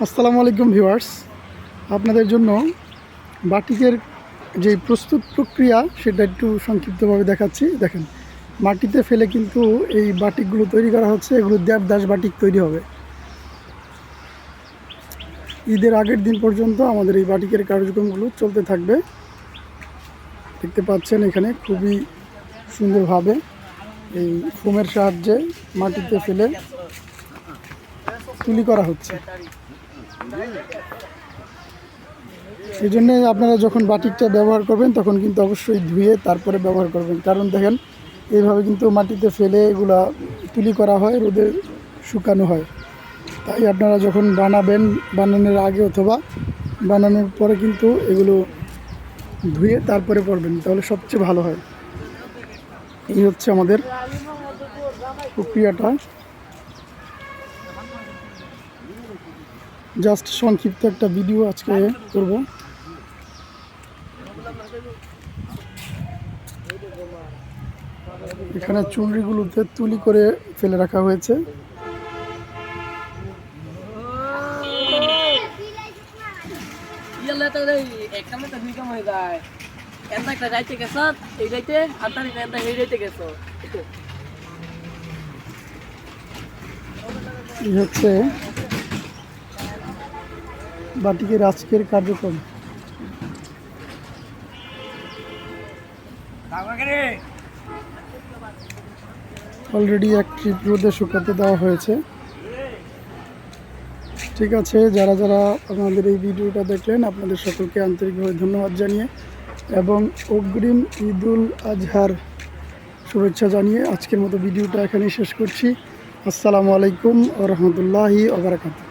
আসসালামু আলাইকুম ভিউয়ার্স, আপনাদের জন্য বাটিকের যে প্রস্তুত প্রক্রিয়া সেটা একটু সংক্ষিপ্তভাবে দেখাচ্ছি। দেখেন, মাটিতে ফেলে কিন্তু এই বাটিকগুলো তৈরি করা হচ্ছে। এগুলো দেবদাস বাটিক তৈরি হবে। ঈদের আগের দিন পর্যন্ত আমাদের এই বাটিকের কার্যক্রমগুলো চলতে থাকবে। দেখতে পাচ্ছেন এখানে খুবই সুন্দরভাবে এই ফোমের সাহায্যে মাটিতে ফেলে তুলি করা হচ্ছে। এই জন্যে আপনারা যখন বাটিকটা ব্যবহার করবেন তখন কিন্তু অবশ্যই ধুয়ে তারপরে ব্যবহার করবেন। কারণ দেখেন, এইভাবে কিন্তু মাটিতে ফেলে এগুলা তুলি করা হয়, রোদে শুকানো হয়। তাই আপনারা যখন বানানোর আগে অথবা বানানোর পরে কিন্তু এগুলো ধুয়ে তারপরে করবেন, তাহলে সবচেয়ে ভালো হয়। এই হচ্ছে আমাদের প্রক্রিয়াটা। জাস্ট সংক্ষিপ্ত একটা ভিডিও আজকে করব। এখানে চুনরিগুলোতে তুলি করে ফেলে রাখা হয়েছে। এই হচ্ছে বাটিকের আজকের কার্যক্রম। অলরেডি এক ট্রিপ রোদে শুকাতে দেওয়া হয়েছে। ঠিক আছে, যারা যারা আমাদের এই ভিডিওটা দেখলেন আপনাদের সকলকে আন্তরিকভাবে ধন্যবাদ জানিয়ে এবং অগ্রিম ঈদুল আজহার শুভেচ্ছা জানিয়ে আজকের মতো ভিডিওটা এখানেই শেষ করছি। আসসালামু আলাইকুম ওয়া রাহমাতুল্লাহি ওয়া বারাকাতুহু।